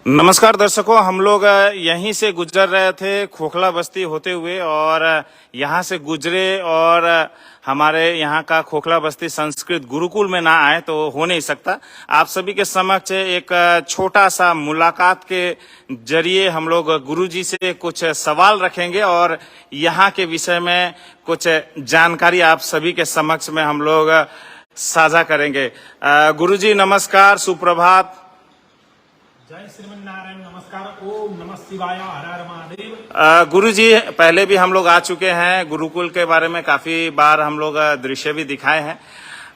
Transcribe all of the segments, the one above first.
नमस्कार दर्शकों, हम लोग यहीं से गुजर रहे थे खोखला बस्ती होते हुए और यहाँ से गुजरे और हमारे यहाँ का खोखला बस्ती संस्कृत गुरुकुल में ना आए तो हो नहीं सकता। आप सभी के समक्ष एक छोटा सा मुलाकात के जरिए हम लोग गुरुजी से कुछ सवाल रखेंगे और यहाँ के विषय में कुछ जानकारी आप सभी के समक्ष में हम लोग साझा करेंगे। गुरुजी नमस्कार, सुप्रभात। जय श्रीमन नारायण, नमस्कार। ओम नमः शिवाय, हर हर महादेव। गुरुजी, पहले भी हम लोग आ चुके हैं, गुरुकुल के बारे में काफी बार हम लोग दृश्य भी दिखाए हैं।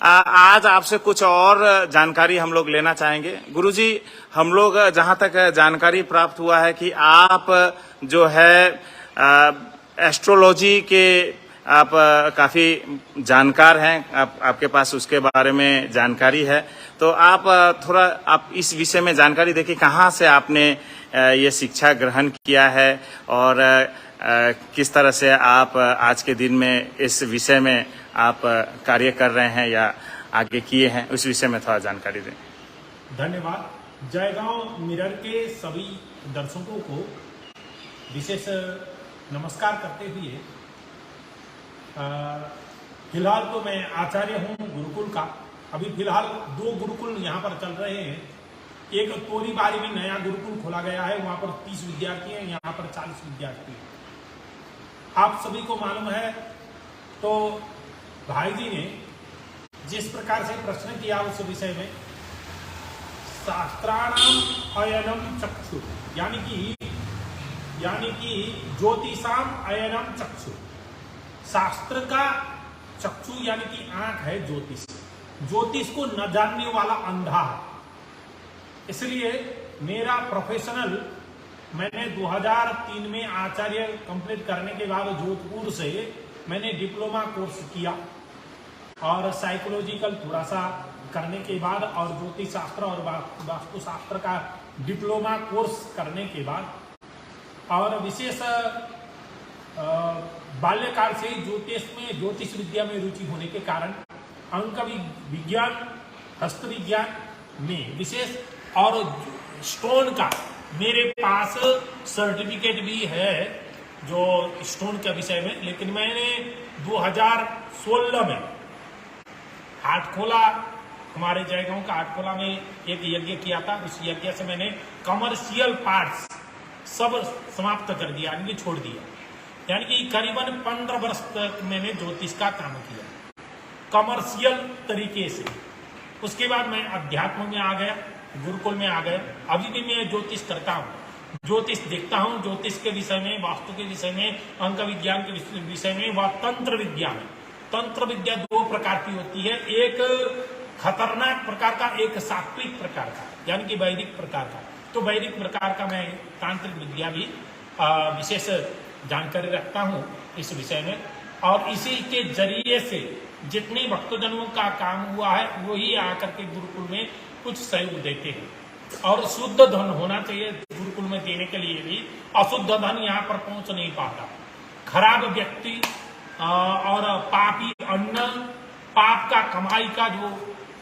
आज आपसे कुछ और जानकारी हम लोग लेना चाहेंगे। गुरुजी, हम लोग जहां तक जानकारी प्राप्त हुआ है कि आप जो है एस्ट्रोलॉजी के आप काफी जानकार हैं, आपके पास उसके बारे में जानकारी है, तो आप थोड़ा आप इस विषय में जानकारी देखिए, कहाँ से आपने ये शिक्षा ग्रहण किया है और किस तरह से आप आज के दिन में इस विषय में आप कार्य कर रहे हैं या आगे किए हैं, उस विषय में थोड़ा जानकारी दें। धन्यवाद। जयगांव मिरर के सभी दर्शकों को विशेष नमस्कार करते हुए, फिलहाल तो मैं आचार्य हूँ गुरुकुल का। अभी फिलहाल 2 गुरुकुल यहाँ पर चल रहे हैं। एक तोरीबारी में नया गुरुकुल खोला गया है, वहां पर 30 विद्यार्थी हैं, यहाँ पर 40 विद्यार्थी हैं। आप सभी को मालूम है, तो भाई जी ने जिस प्रकार से प्रश्न किया उस विषय में, शास्त्राणाम अयनम चक्षु, यानी कि ज्योतिषाम अयनम चक्षु, शास्त्र का चक्षु यानी कि आंख है ज्योतिष। ज्योतिष को न जानने वाला अंधा है। इसलिए मेरा प्रोफेशनल, मैंने 2003 में आचार्य कंप्लीट करने के बाद जोधपुर से मैंने डिप्लोमा कोर्स किया और साइकोलॉजिकल थोड़ा सा करने के बाद और ज्योतिष शास्त्र और वास्तुशास्त्र का डिप्लोमा कोर्स करने के बाद और विशेष बाल्यकाल से ज्योतिष विद्या में रुचि होने के कारण अंक विज्ञान, हस्त विज्ञान में विशेष और स्टोन का मेरे पास सर्टिफिकेट भी है जो स्टोन के विषय में। लेकिन मैंने 2016 में आठखोला, हमारे जयगांव का आठखोला में एक यज्ञ किया था। उस यज्ञ से मैंने कमर्शियल पार्ट्स सब समाप्त कर दिया, यानी कि छोड़ दिया। यानी कि करीबन 15 वर्ष तक मैंने ज्योतिष का काम किया कमर्शियल तरीके से। उसके बाद मैं अध्यात्म में आ गया, गुरुकुल में आ गया। अभी भी मैं ज्योतिष करता हूँ, ज्योतिष देखता हूँ, ज्योतिष के विषय में, वास्तु के विषय में, अंक विज्ञान के विषय में व तंत्र विद्या में। तंत्र विद्या 2 प्रकार की होती है, एक खतरनाक प्रकार का, एक सात्विक प्रकार का, यानी कि वैदिक प्रकार का। तो वैदिक प्रकार का मैं तांत्रिक विद्या भी विशेष जानकारी रखता हूँ इस विषय में। और इसी के जरिए से जितने भक्तजनों का काम हुआ है वही आकर के गुरुकुल में कुछ सहयोग देते हैं। और शुद्ध धन होना चाहिए गुरुकुल में देने के लिए भी, अशुद्ध धन यहाँ पर पहुंच नहीं पाता। खराब व्यक्ति और पापी अन्न, पाप का कमाई का जो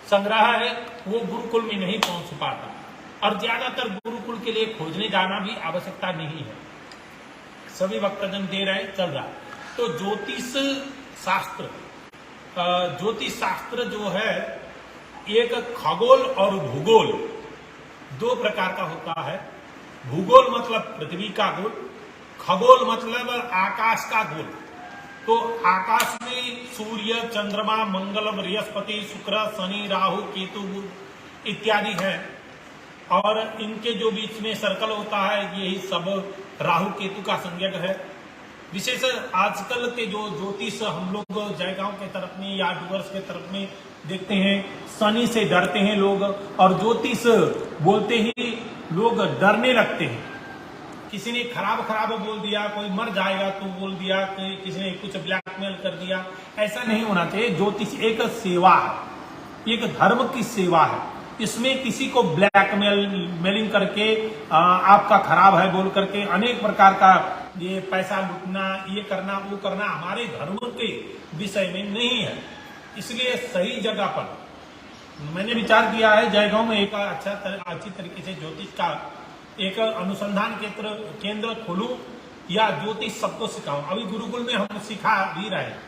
संग्रह है वो गुरुकुल में नहीं पहुंच पाता। और ज्यादातर गुरुकुल के लिए खोजने जाना भी आवश्यकता नहीं है, सभी भक्तजन दे रहे, चल रहा। तो ज्योतिष शास्त्र जो है, एक खगोल और भूगोल 2 प्रकार का होता है। भूगोल मतलब पृथ्वी का गोल, खगोल मतलब आकाश का गोल। तो आकाश में सूर्य, चंद्रमा, मंगल, बृहस्पति, शुक्र, शनि, राहु, केतु, बुध इत्यादि हैं। और इनके जो बीच में सर्कल होता है, यही सब राहु केतु का संज्ञक है। विशेष आजकल के जो ज्योतिष हम लोग जयगांव के तरफ में या डुवर्स के तरफ में देखते हैं, शनि से डरते हैं लोग और ज्योतिष बोलते ही लोग डरने लगते हैं। किसी ने खराब बोल दिया, कोई मर जाएगा तो बोल दिया, किसी ने कुछ ब्लैकमेल कर दिया। ऐसा नहीं होना चाहिए। ज्योतिष एक सेवा है, एक धर्म की सेवा है। इसमें किसी को ब्लैकमेलिंग करके आपका खराब है बोल करके अनेक प्रकार का ये पैसा लूटना, ये करना, वो करना हमारे धर्म के विषय में नहीं है। इसलिए सही जगह पर मैंने विचार किया है, जयगांव में एक अच्छी तरीके से ज्योतिष का एक अनुसंधान केंद्र खोलूं या ज्योतिष सबको सिखाऊं। अभी गुरुकुल में हम सिखा भी रहे हैं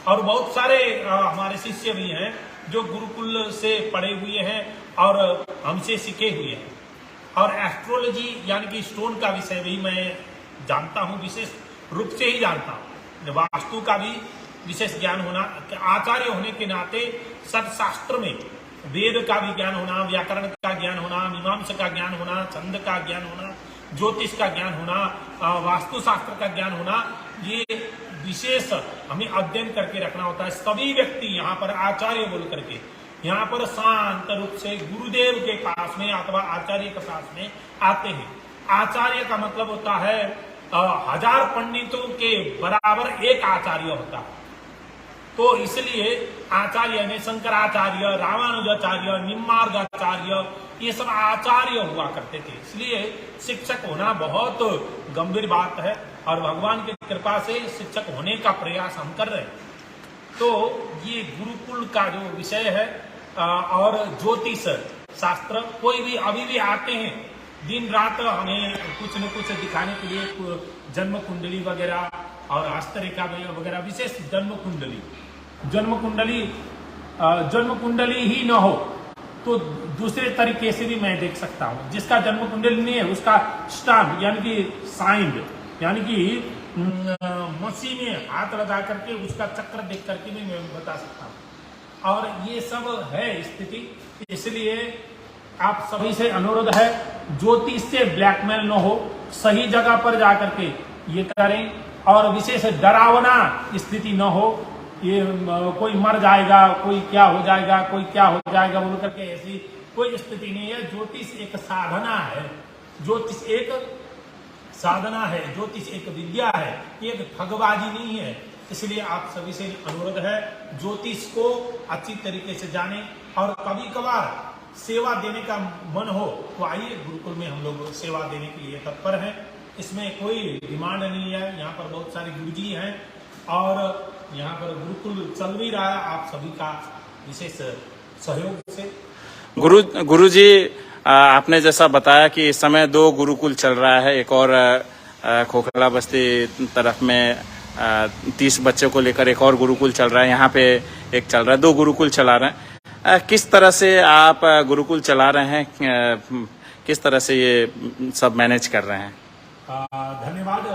और बहुत सारे हमारे शिष्य भी हैं जो गुरुकुल से पढ़े हुए हैं और हमसे सीखे हुए हैं। और एस्ट्रोलॉजी यानी कि स्टोन का विषय भी मैं जानता हूं, विशेष रूप से ही जानता हूं। वास्तु का भी विशेष ज्ञान होना, आचार्य होने के नाते सत्शास्त्र में वेद का भी ज्ञान होना, व्याकरण का ज्ञान होना, मीमांसा का ज्ञान होना, छंद का ज्ञान होना, ज्योतिष का ज्ञान होना, वास्तुशास्त्र का ज्ञान होना, ये विशेष हमें अध्ययन करके रखना होता है। सभी व्यक्ति यहाँ पर आचार्य बोल करके यहाँ पर शांत रूप से गुरुदेव के पास में अथवा आचार्य के पास में आते हैं। आचार्य का मतलब होता है 1000 पंडितों के बराबर एक आचार्य होता है। तो इसलिए आचार्य ने शंकराचार्य, रामानुजाचार्य, निम्मार्गाचार्य, ये सब आचार्य हुआ करते थे। इसलिए शिक्षक होना बहुत गंभीर बात है और भगवान की कृपा से शिक्षक होने का प्रयास हम कर रहे हैं। तो ये गुरुकुल का जो विषय है और ज्योतिष शास्त्र, कोई भी अभी भी आते हैं दिन रात हमें कुछ न कुछ दिखाने के लिए, जन्म कुंडली वगैरह और हस्तरेखा वगैरह, विशेष जन्म कुंडली ही न हो तो दूसरे तरीके से भी मैं देख सकता हूं। जिसका जन्म कुंडली नहीं है उसका स्टाम्प यानी कि साइंड यानी कि मसी में हाथ लगा करके उसका चक्र देख करके भी मैं बता सकता हूं। और ये सब है स्थिति। इसलिए आप सभी से अनुरोध है, ज्योतिष से ब्लैकमेल न हो, सही जगह पर जाकर के ये करें और विशेष डरावना स्थिति न हो। ये कोई मर जाएगा, कोई क्या हो जाएगा, कोई क्या हो जाएगा बोल करके ऐसी कोई स्थिति नहीं है। ज्योतिष एक साधना है, ज्योतिष एक साधना है, ज्योतिष एक विद्या है, ये एक ठगबाजी नहीं है। इसलिए आप सभी से अनुरोध है, ज्योतिष को अच्छी तरीके से जाने और कभी कभार सेवा देने का मन हो तो आइए, गुरुकुल में हम लोग सेवा देने के लिए तत्पर हैं। इसमें कोई डिमांड नहीं है। यहाँ पर बहुत सारे गुरुजी हैं और यहाँ पर गुरुकुल चल भी रहा है आप सभी का विशेष सहयोग से। गुरुजी, आपने जैसा बताया कि इस समय 2 गुरुकुल चल रहा है, एक और खोखला बस्ती तरफ में 30 बच्चों को लेकर एक और गुरुकुल चल रहा है, यहाँ पे एक चल रहा है, 2 गुरुकुल चला रहे हैं। किस तरह से आप गुरुकुल चला रहे हैं, किस तरह से ये सब मैनेज कर रहे हैं? धन्यवाद।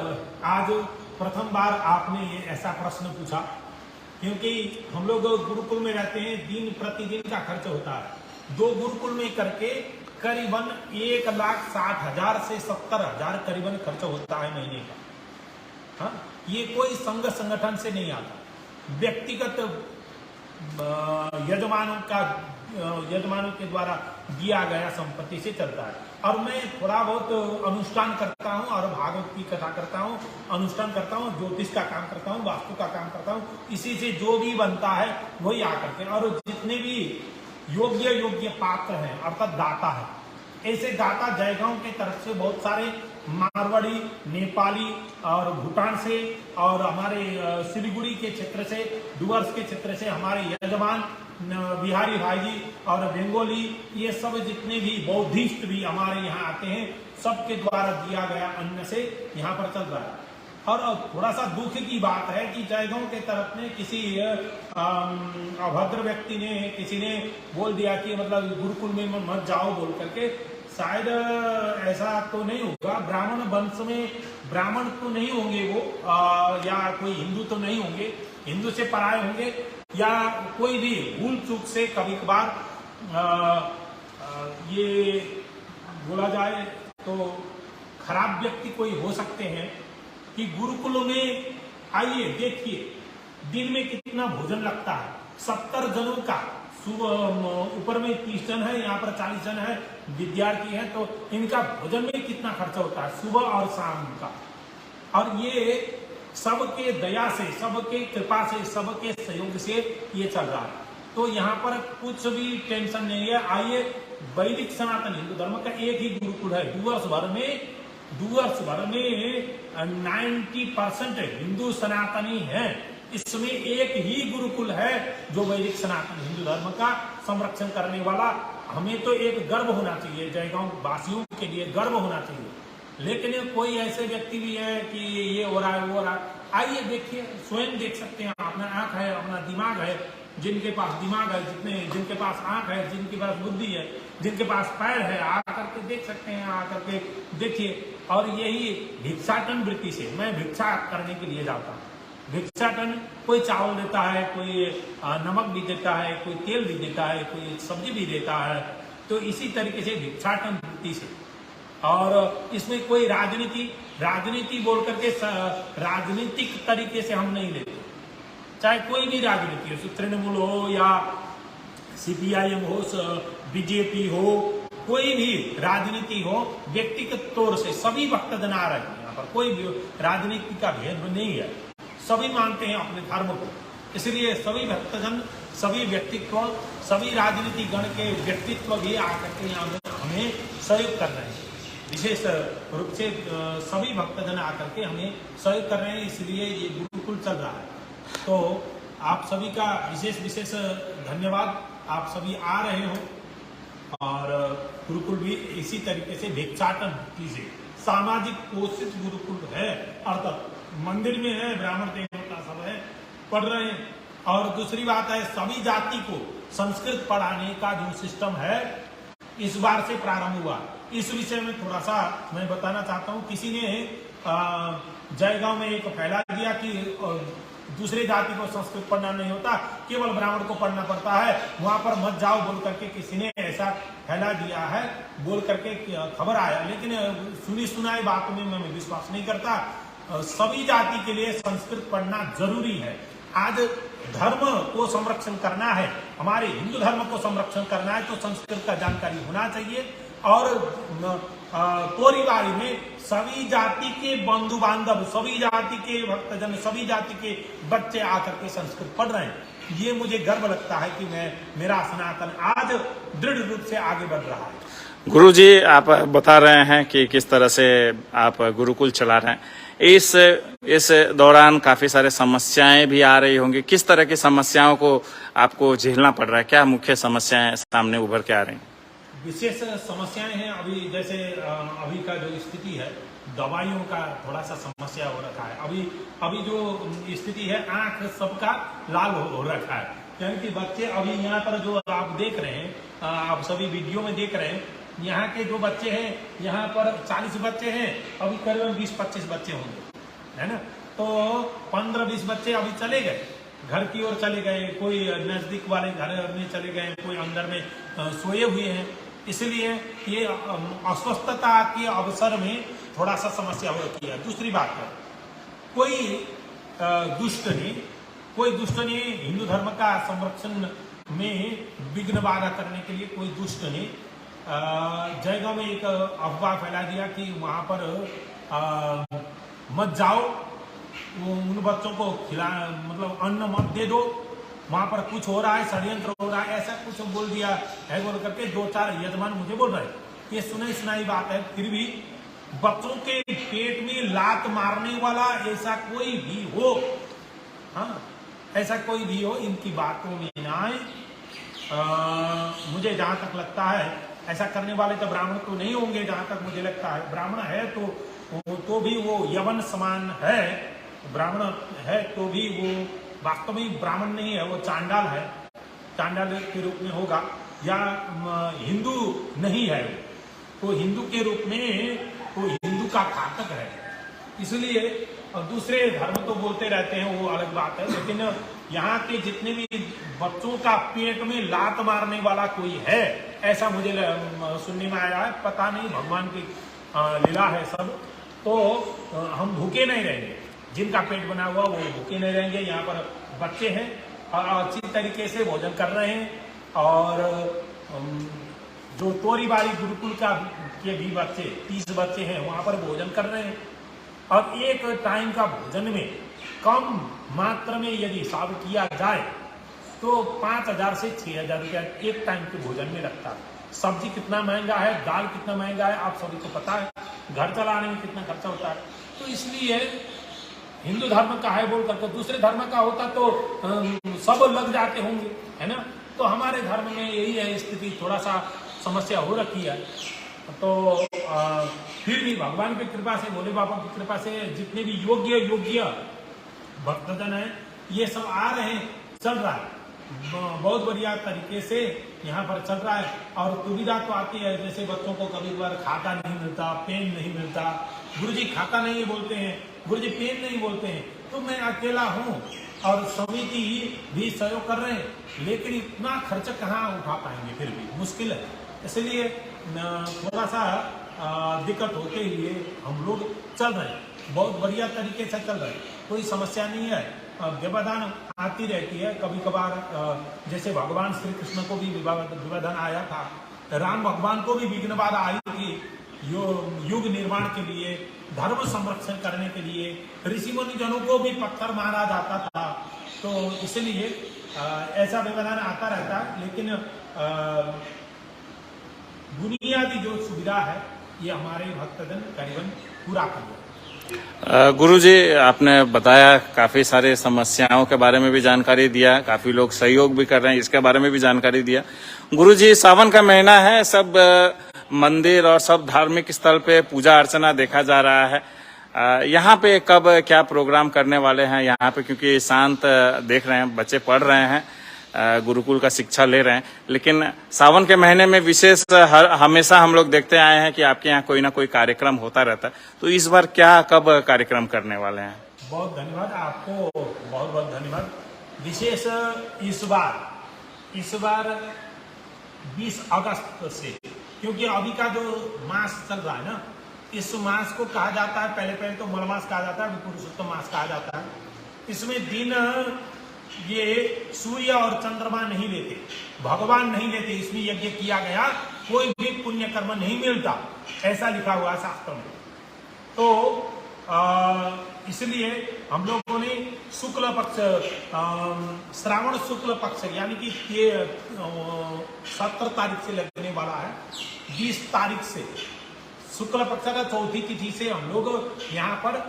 आज प्रथम बार आपने ये ऐसा प्रश्न पूछा, क्योंकि हम लोग गुरुकुल में रहते हैं, दिन प्रतिदिन का खर्च होता है। 2 गुरुकुल में करके करीबन 1,60,000 से 70,000 करीबन खर्च होता है महीने का। हाँ, ये कोई संघ संगठन से नहीं आता, व्यक्तिगत यजमानों के द्वारा दिया गया संपत्ति से चलता है। और मैं थोड़ा बहुत अनुष्ठान करता हूँ और भागवत की कथा करता हूँ, अनुष्ठान करता हूँ, ज्योतिष का काम करता हूँ, वास्तु का काम करता हूँ। इसी से जो भी बनता है वही आकर के, और जितने भी योग्य पात्र हैं अर्थात दाता है, ऐसे दाता जयगांव के तरफ से बहुत सारे मारवाड़ी, नेपाली और भूटान से और हमारे सिलीगुड़ी के क्षेत्र से, डुवर्स के क्षेत्र से हमारे यजमान बिहारी भाई जी और बंगाली, ये सब जितने भी बौद्धिस्ट भी हमारे यहाँ आते हैं, सबके द्वारा दिया गया अन्न से यहाँ पर चल रहा है। और थोड़ा सा दुख की बात है कि जयगांव के तरफ में किसी अभद्र व्यक्ति ने, किसी ने बोल दिया कि मतलब गुरुकुल में मत जाओ बोल करके। शायद ऐसा तो नहीं होगा, ब्राह्मण वंश में ब्राह्मण तो नहीं होंगे वो, या कोई हिंदू तो नहीं होंगे, हिंदू से पराये होंगे, या कोई भी भूल चूक से कभी कभार ये बोला जाए तो खराब व्यक्ति कोई हो सकते हैं कि गुरुकुलों में आइए देखिए दिन में कितना भोजन लगता है। 70 जनों का, सुबह ऊपर में 30 जन है, यहाँ पर 40 जन है विद्यार्थी हैं, तो इनका भोजन में कितना खर्चा होता है सुबह और शाम का। और ये सबके दया से, सबके कृपा से, सबके सहयोग से ये चल रहा है। तो यहाँ पर कुछ भी टेंशन नहीं है। आइए, वैदिक सनातन हिंदू धर्म का एक ही गुरुकुल है डुवर्स भर में 90% हिंदू सनातनी हैं। इसमें एक ही गुरुकुल है जो वैदिक सनातन हिंदू धर्म का संरक्षण करने वाला। हमें तो एक गर्व होना चाहिए, जयगांव वासियों के लिए गर्व होना चाहिए। लेकिन कोई ऐसे व्यक्ति भी है कि ये हो रहा है वो हो रहा है, आइए देखिए, स्वयं देख सकते हैं। अपना आंख है, अपना दिमाग है, जिनके पास दिमाग है, जिनके पास आंख है, जिनके पास बुद्धि है, जिनके पास पैर है, आकर के देख सकते हैं, आकर के देखिए। और यही भिक्षाटन वृत्ति से मैं भिक्षा करने के लिए जाता हूँ। भिक्षाटन कोई चावल देता है, कोई नमक भी देता है, कोई तेल भी देता है, कोई सब्जी भी देता है। तो इसी तरीके से भिक्षाटन वृत्ति से, और इसमें कोई राजनीति बोल करके राजनीतिक तरीके से हम नहीं लेते। चाहे कोई भी राजनीति हो, तृणमूल हो या CPIM हो, BJP हो, कोई भी राजनीति हो, व्यक्तिगत तौर से सभी भक्तजन आ रहे हैं यहाँ पर। कोई भी राजनीति का भेद नहीं है, सभी मानते हैं अपने धर्म को। इसलिए सभी भक्तजन, सभी व्यक्तित्व, सभी राजनीति गण के व्यक्तित्व भी आकर के यहाँ हमें सहयोग कर रहे हैं। विशेष रूप से सभी भक्तजन आकर के हमें सहयोग कर रहे हैं, इसलिए ये गुरुकुल चल रहा है। तो आप सभी का विशेष धन्यवाद। आप सभी आ रहे हो, और गुरुकुल भी इसी तरीके से भिक्षाटन से सामाजिक पोषित गुरुकुल है, अर्थात मंदिर में है, ब्राह्मण देवता सब है, पढ़ रहे हैं। और दूसरी बात है, सभी जाति को संस्कृत पढ़ाने का जो सिस्टम है इस बार से प्रारंभ हुआ। इस विषय में थोड़ा सा मैं बताना चाहता हूँ। किसी ने जयगांव में एक फैला दिया कि दूसरे जाति को संस्कृत पढ़ना नहीं होता, केवल ब्राह्मण को पढ़ना पड़ता है, वहां पर मत जाओ बोल करके किसी ने ऐसा फैला दिया है, बोल करके खबर आया। लेकिन सुनी सुनाई बात में मैं विश्वास नहीं करता। सभी जाति के लिए संस्कृत पढ़ना जरूरी है। आज धर्म को संरक्षण करना है, हमारे हिंदू धर्म को संरक्षण करना है, तो संस्कृत का जानकारी होना चाहिए। और परिवार में सभी जाति के बंधु बांधव, सभी जाति के भक्तजन, सभी जाति के बच्चे आकर के संस्कृत पढ़ रहे हैं। ये मुझे गर्व लगता है कि मेरा सनातन आज दृढ़ रूप से आगे बढ़ रहा है। गुरुजी, आप बता रहे हैं कि किस तरह से आप गुरुकुल चला रहे हैं। इस दौरान काफी सारे समस्याएं भी आ रही होंगी। किस तरह की समस्याओं को आपको झेलना पड़ रहा है? क्या मुख्य समस्याएं सामने उभर के आ रही हैं? विशेष समस्याएं हैं। अभी जैसे अभी का जो स्थिति है, दवाइयों का थोड़ा सा समस्या हो रखा है। अभी जो स्थिति है, आंख सबका लाल हो रखा है। क्योंकि बच्चे अभी यहाँ पर जो आप देख रहे हैं, आप सभी वीडियो में देख रहे हैं, यहाँ के जो बच्चे हैं, यहाँ पर 40 बच्चे हैं, अभी करीबन 20-25 बच्चे होंगे, है ना। तो 15-20 बच्चे अभी चले गए, घर की ओर चले गए, कोई नजदीक वाले घर में चले गए, कोई अंदर में सोए हुए हैं। इसलिए ये अस्वस्थता के अवसर में थोड़ा सा समस्या हो रही है। दूसरी बात है, कोई दुष्ट ने हिंदू धर्म का संरक्षण में विघ्न बाधा करने के लिए कोई दुष्ट ने जयगांव में एक अफवाह फैला दिया कि वहां पर मत जाओ, उन बच्चों को मतलब अन्न मत दे दो, वहां पर कुछ हो रहा है, षड्यंत्र हो रहा है, ऐसा कुछ बोल दिया है बोल करके 2-4 यजमान मुझे बोल रहे हैं। ये सुनाई बात है। फिर भी बच्चों के पेट में लात मारने वाला ऐसा कोई भी हो, हाँ, ऐसा कोई भी हो, इनकी बातों में ना आए। मुझे जहां तक लगता है, ऐसा करने वाले तो ब्राह्मण तो नहीं होंगे। जहां तक मुझे लगता है, ब्राह्मण है तो भी वो यवन समान है। ब्राह्मण है तो भी वो वास्तव में ब्राह्मण नहीं है, वो चांडाल है, चांडाल के रूप में होगा। या हिंदू नहीं है तो हिंदू के रूप में वो हिंदू का घातक है। इसलिए दूसरे धर्म तो बोलते रहते हैं, वो अलग बात है। लेकिन यहाँ के जितने भी बच्चों का पेट में लात मारने वाला कोई है, ऐसा मुझे सुनने में आया है। पता नहीं, भगवान की लीला है सब। तो हम भूखे नहीं रहेंगे, जिनका पेट बना हुआ वो भूखे नहीं रहेंगे। यहाँ पर बच्चे हैं और अच्छी तरीके से भोजन कर रहे हैं। और जो तोरीबारी गुरुकुल के भी बच्चे 30 बच्चे हैं, वहाँ पर भोजन कर रहे हैं। अब एक टाइम का भोजन में कम मात्रा में यदि हिसाब किया जाए तो 5,000 से 6,000 रुपया एक टाइम के भोजन में लगता है। सब्जी कितना महंगा है, दाल कितना महंगा है, आप सभी को पता है। घर चलाने में कितना खर्चा होता है। तो इसलिए हिंदू धर्म का है बोल करके दूसरे धर्म का होता तो सब लग जाते होंगे, है ना। तो हमारे धर्म में यही है स्थिति, थोड़ा सा समस्या हो रखी है। तो फिर भी भगवान की कृपा से, भोले बाबा की कृपा से जितने भी योग्य भक्तजन है ये सब आ रहे हैं, चल रहा है बहुत बढ़िया तरीके से यहाँ पर चल रहा है। और दुविधा तो आती है, जैसे बच्चों को कभी कभार खाता नहीं मिलता, पेन नहीं मिलता, गुरुजी खाता नहीं बोलते हैं, गुरुजी पेन नहीं बोलते हैं, तो मैं अकेला हूँ और समिति भी सहयोग कर रहे हैं, लेकिन इतना खर्च कहाँ उठा पाएंगे, फिर भी मुश्किल है। इसलिए थोड़ा सा दिक्कत होते हुए हम लोग चल रहे हैं, बहुत बढ़िया तरीके से चल रहे हैं, कोई समस्या नहीं है। व्यवधान आती रहती है कभी कभार, जैसे भगवान श्री कृष्ण को भी व्यवधान आया था, राम भगवान को भी विघ्न बाधा आई थी युग निर्माण के लिए, धर्म संरक्षण करने के लिए, ऋषि मुनि जनों को भी पत्थर मारा जाता था। तो इसलिए ऐसा व्यवधान आता रहता है, लेकिन बुनियादी जो सुविधा है ये हमारे भक्तजन करीबन पूरा कर रहे हैं। गुरुजी, आपने बताया, काफी सारे समस्याओं के बारे में भी जानकारी दिया, काफी लोग सहयोग भी कर रहे हैं, इसके बारे में भी जानकारी दिया। गुरुजी, सावन का महीना है, सब मंदिर और सब धार्मिक स्थल पे पूजा अर्चना देखा जा रहा है। यहाँ पे कब क्या प्रोग्राम करने वाले हैं यहाँ पे, क्योंकि शांत देख रहे हैं, बच्चे पढ़ रहे हैं, गुरुकुल का शिक्षा ले रहे हैं, लेकिन सावन के महीने में विशेष हमेशा हम लोग देखते आए हैं कि आपके यहाँ कोई ना कोई कार्यक्रम होता रहता है, तो इस बार क्या कब कार्यक्रम करने वाले हैं? बहुत धन्यवाद आपको, बहुत बहुत धन्यवाद। विशेष इस बार 20 अगस्त से, क्योंकि अभी का जो मास चल रहा है ना, इस मास को कहा जाता है, पहले तो मलमास कहा जाता है, पुरुषोत्तम मास कहा जाता है। इसमें दिन ये सूर्य और चंद्रमा नहीं लेते, भगवान नहीं लेते, इसमें यज्ञ किया गया कोई भी पुण्य कर्म नहीं मिलता, ऐसा लिखा हुआ है शास्त्र में। तो इसलिए हम लोगों ने शुक्ल पक्ष, श्रावण शुक्ल पक्ष, यानी कि 17 तारीख से लगने वाला है, 20 तारीख से शुक्ल पक्ष का चौथी तिथि से हम लोग यहाँ पर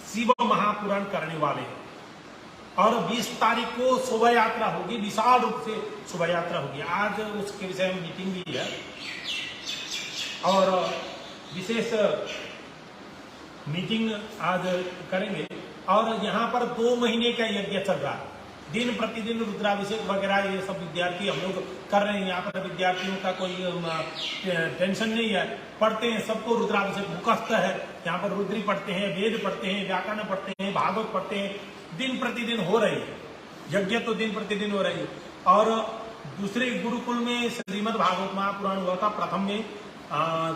शिव महापुराण करने वाले हैं। और 20 तारीख को शोभा यात्रा होगी, विशाल रूप से शोभा यात्रा होगी। आज उसके विषय में मीटिंग भी है और विशेष मीटिंग आज करेंगे। और यहाँ पर 2 महीने का यज्ञ चल रहा है, दिन प्रतिदिन रुद्राभिषेक वगैरह ये सब विद्यार्थी हम लोग कर रहे हैं। यहाँ पर विद्यार्थियों का कोई टेंशन नहीं है, पढ़ते हैं, सबको रुद्राभिषेक मुखस्त है। यहाँ पर रुद्री पढ़ते हैं, वेद पढ़ते हैं, व्याकरण पढ़ते हैं, भागवत पढ़ते हैं, दिन प्रतिदिन हो रही है, यज्ञ तो दिन प्रतिदिन हो रही है। और दूसरे गुरुकुल में श्रीमद् भागवत महापुराण हुआ था, प्रथम में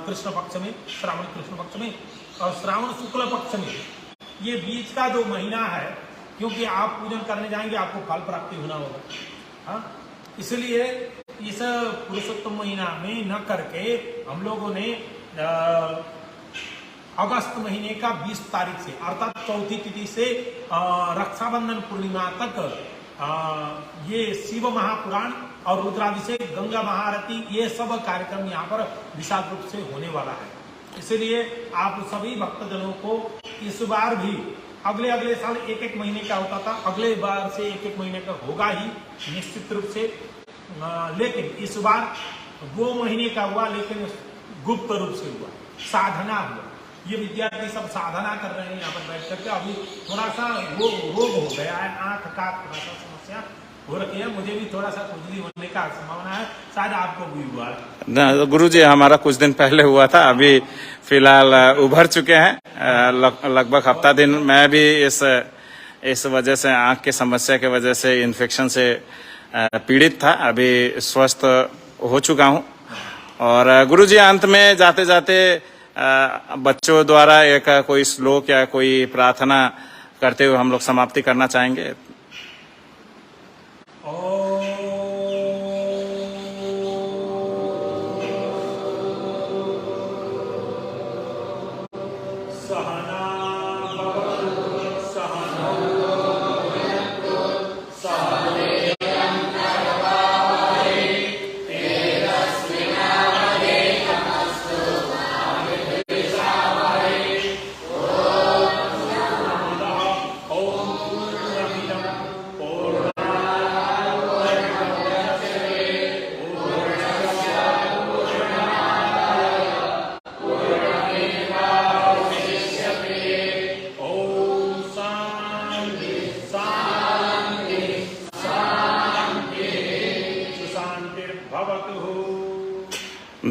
कृष्ण पक्ष में, श्रावण कृष्ण पक्ष में, और श्रावण शुक्ल पक्ष में। ये बीच का जो महीना है, क्योंकि आप पूजन करने जाएंगे आपको फल प्राप्ति होना होगा, हाँ, इसलिए इस पुरुषोत्तम महीना में न करके हम लोगों ने अगस्त महीने का 20 तारीख से, अर्थात चौथी तिथि से रक्षाबंधन पूर्णिमा तक ये शिव महापुराण और रुद्राभिषेक, गंगा महाआरती, ये सब कार्यक्रम यहाँ पर विशाल रूप से होने वाला है। इसलिए आप सभी भक्तजनों को इस बार भी, अगले साल 1 महीने का होता था, अगले बार से 1 महीने का होगा ही निश्चित रूप से, लेकिन इस बार 2 महीने का हुआ, लेकिन गुप्त रूप से हुआ, साधना हुआ। ये विद्यार्थी सब साधना कर रहे हैं यहाँ पर बैठ करके। अभी थोड़ा सा रोग हो गया है, आंख का थोड़ा सा समस्या हो रखी है, मुझे भी थोड़ा सा खुजली होने का संभावना है, शायद आपको भी हुआ है। गुरुजी, हमारा कुछ दिन पहले हुआ था, अभी फिलहाल उभर चुके हैं, लगभग हफ्ता दिन। मैं भी इस वजह से, आंख की समस्या के वजह से, इन्फेक्शन से पीड़ित था, अभी स्वस्थ हो चुका हूँ। और गुरुजी, अंत में जाते जाते बच्चों द्वारा एक कोई श्लोक या कोई प्रार्थना करते हुए हम लोग समाप्ति करना चाहेंगे।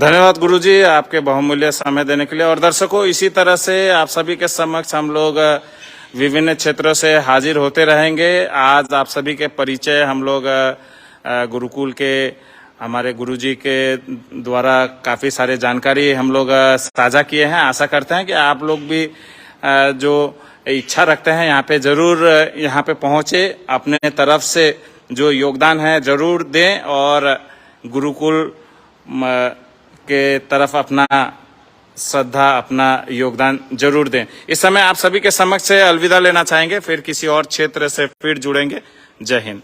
धन्यवाद गुरुजी, आपके बहुमूल्य समय देने के लिए। और दर्शकों, इसी तरह से आप सभी के समक्ष हम लोग विभिन्न क्षेत्रों से हाजिर होते रहेंगे। आज आप सभी के परिचय हम लोग गुरुकुल के हमारे गुरुजी के द्वारा काफ़ी सारे जानकारी हम लोग साझा किए हैं। आशा करते हैं कि आप लोग भी जो इच्छा रखते हैं यहाँ पे ज़रूर यहाँ पे पहुँचे, अपने तरफ से जो योगदान है ज़रूर दें और गुरुकुल के तरफ अपना श्रद्धा, अपना योगदान जरूर दें। इस समय आप सभी के समक्ष से अलविदा लेना चाहेंगे, फिर किसी और क्षेत्र से फिर जुड़ेंगे। जय हिंद।